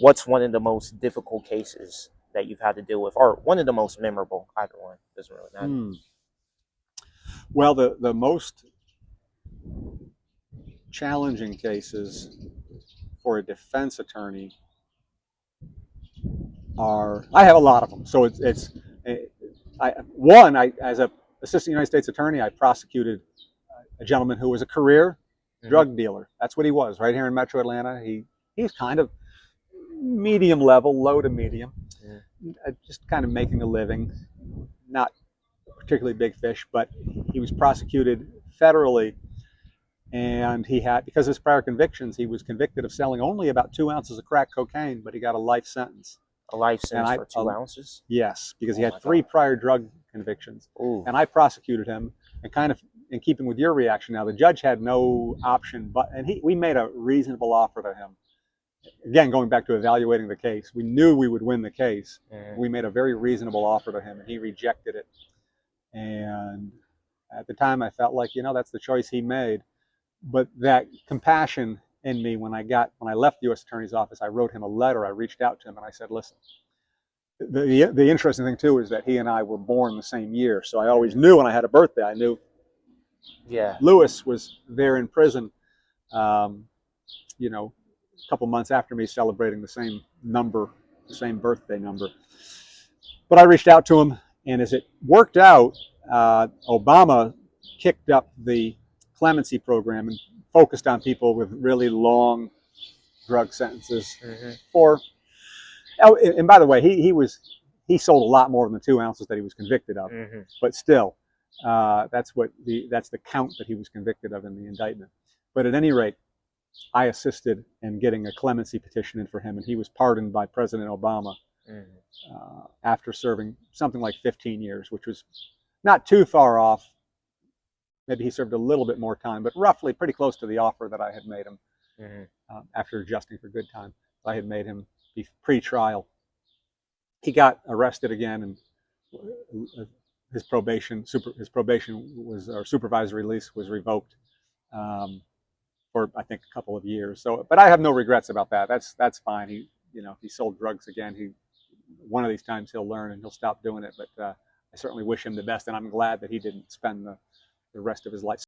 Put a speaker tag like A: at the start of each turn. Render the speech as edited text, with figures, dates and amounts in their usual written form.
A: what's one of the most difficult cases that you've had to deal with, or one of the most memorable? Either one doesn't really matter.
B: Well, the most challenging cases for a defense attorney are, I have a lot of them. So as an assistant United States attorney, I prosecuted a gentleman who was a career drug dealer. That's what he was, right here in Metro Atlanta. He's kind of medium level, low to medium, just kind of making a living, not particularly big fish, but he was prosecuted federally, and because of his prior convictions, he was convicted of selling only about 2 ounces of crack cocaine, but he got a life sentence.
A: A life sentence for 2 ounces?
B: Yes, because he had 3 prior drug convictions.
A: Ooh.
B: And I prosecuted him, and kind of in keeping with your reaction now, the judge had no option, we made a reasonable offer to him. Again, going back to evaluating the case, we knew we would win the case. We made a very reasonable offer to him, and he rejected it. And at the time, I felt like, that's the choice he made. But that compassion in me, when I left the U.S. Attorney's Office, I wrote him a letter. I reached out to him and I said, listen, the interesting thing too is that he and I were born the same year. So I always knew when I had a birthday, I knew Lewis was there in prison, a couple months after me, celebrating the same birthday number. But I reached out to him, and as it worked out, Obama kicked up the clemency program and focused on people with really long drug sentences for. Oh, and by the way, he sold a lot more than the 2 ounces that he was convicted of, but still, that's the count that he was convicted of in the indictment. But at any rate, I assisted in getting a clemency petition in for him, and he was pardoned by President Obama after serving something like 15 years, which was not too far off. Maybe he served a little bit more time, but roughly pretty close to the offer that I had made him after adjusting for good time. I had made him be pre-trial. He got arrested again, and his supervisory release was revoked for I think a couple of years. So, but I have no regrets about that. That's fine. If he sold drugs again, one of these times he'll learn and he'll stop doing it. But I certainly wish him the best, and I'm glad that he didn't spend the rest of his life